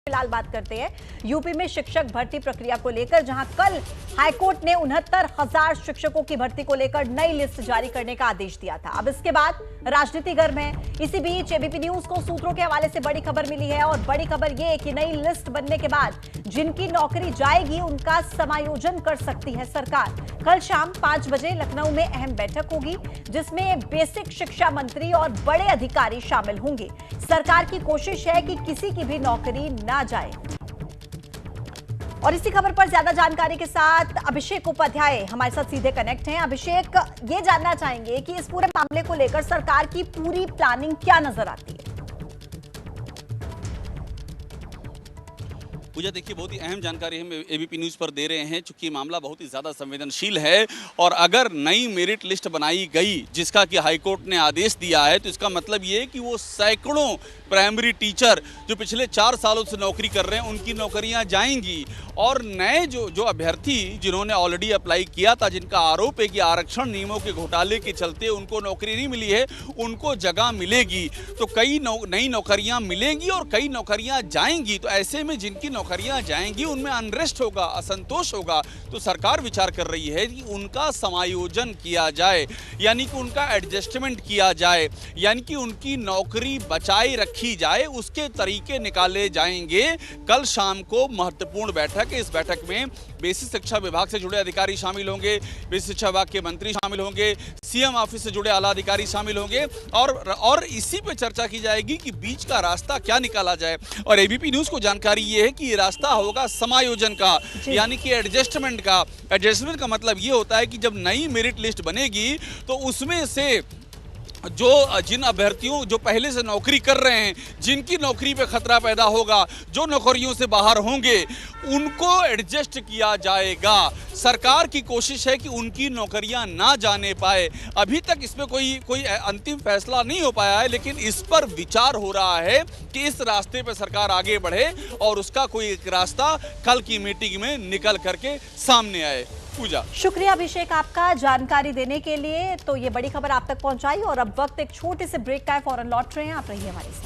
फिलहाल बात करते हैं यूपी में शिक्षक भर्ती प्रक्रिया को लेकर, जहां कल हाईकोर्ट ने 69,000 शिक्षकों की भर्ती को लेकर नई लिस्ट जारी करने का आदेश दिया था। अब इसके बाद राजनीति गर्म है। इसी बीच एबीपी न्यूज को सूत्रों के हवाले से बड़ी खबर मिली है और बड़ी खबर यह कि नई लिस्ट बनने के बाद जिनकी नौकरी जाएगी उनका समायोजन कर सकती है सरकार। कल शाम 5 बजे लखनऊ में अहम बैठक होगी जिसमें बेसिक शिक्षा मंत्री और बड़े अधिकारी शामिल होंगे। सरकार की कोशिश है कि किसी की भी नौकरी ना जाए। और इसी खबर पर ज्यादा जानकारी के साथ अभिषेक उपाध्याय हमारे साथ सीधे कनेक्ट हैं। अभिषेक, ये जानना चाहेंगे कि इस पूरे मामले को लेकर सरकार की पूरी प्लानिंग क्या नजर आती है? पूजा, देखिए, बहुत ही अहम जानकारी हम एबीपी न्यूज़ पर दे रहे हैं, चूंकि मामला बहुत ही ज़्यादा संवेदनशील है और अगर नई मेरिट लिस्ट बनाई गई जिसका कि हाईकोर्ट ने आदेश दिया है, तो इसका मतलब ये है कि वो सैकड़ों प्राइमरी टीचर जो पिछले 4 सालों से नौकरी कर रहे हैं उनकी नौकरियां जाएंगी और नए जो अभ्यर्थी जिन्होंने ऑलरेडी अप्लाई किया था, जिनका आरोप है कि आरक्षण नियमों के घोटाले के चलते उनको नौकरी नहीं मिली है, उनको जगह मिलेगी। तो कई नई नौकरियां मिलेंगी और कई नौकरियां जाएंगी। तो ऐसे में जिनकी नौकरियां जाएंगी उनमें अनरेस्ट होगा, असंतोष होगा। तो सरकार विचार कर रही है कि उनका समायोजन किया जाए, यानी कि उनका एडजस्टमेंट किया जाए, यानी कि उनकी नौकरी बचाई रखी जाए, उसके तरीके निकाले जाएंगे। कल शाम को महत्वपूर्ण बैठक है। इस बैठक में बेसिक शिक्षा विभाग से जुड़े अधिकारी शामिल होंगे, बेसिक शिक्षा विभाग के मंत्री शामिल होंगे, सीएम ऑफिस से जुड़े आला अधिकारी शामिल होंगे और इसी पे चर्चा की जाएगी कि बीच का रास्ता क्या निकाला जाए। और एबीपी न्यूज़ को जानकारी ये है कि ये रास्ता होगा समायोजन का, यानी कि एडजस्टमेंट का। एडजस्टमेंट का मतलब ये होता है कि जब नई मेरिट लिस्ट बनेगी तो उसमें से जिन अभ्यर्थियों जो पहले से नौकरी कर रहे हैं, जिनकी नौकरी पे खतरा पैदा होगा, जो नौकरियों से बाहर होंगे, उनको एडजस्ट किया जाएगा। सरकार की कोशिश है कि उनकी नौकरियां ना जाने पाए। अभी तक इसमें कोई अंतिम फैसला नहीं हो पाया है, लेकिन इस पर विचार हो रहा है कि इस रास्ते पे सरकार आगे बढ़े और उसका कोई एक रास्ता कल की मीटिंग में निकल करके सामने आए। पूजा, शुक्रिया अभिषेक आपका जानकारी देने के लिए। तो ये बड़ी खबर आप तक पहुंचाई और अब वक्त एक छोटे से ब्रेक का है, फौरन लौट रहे हैं, आप रहिए हमारे साथ।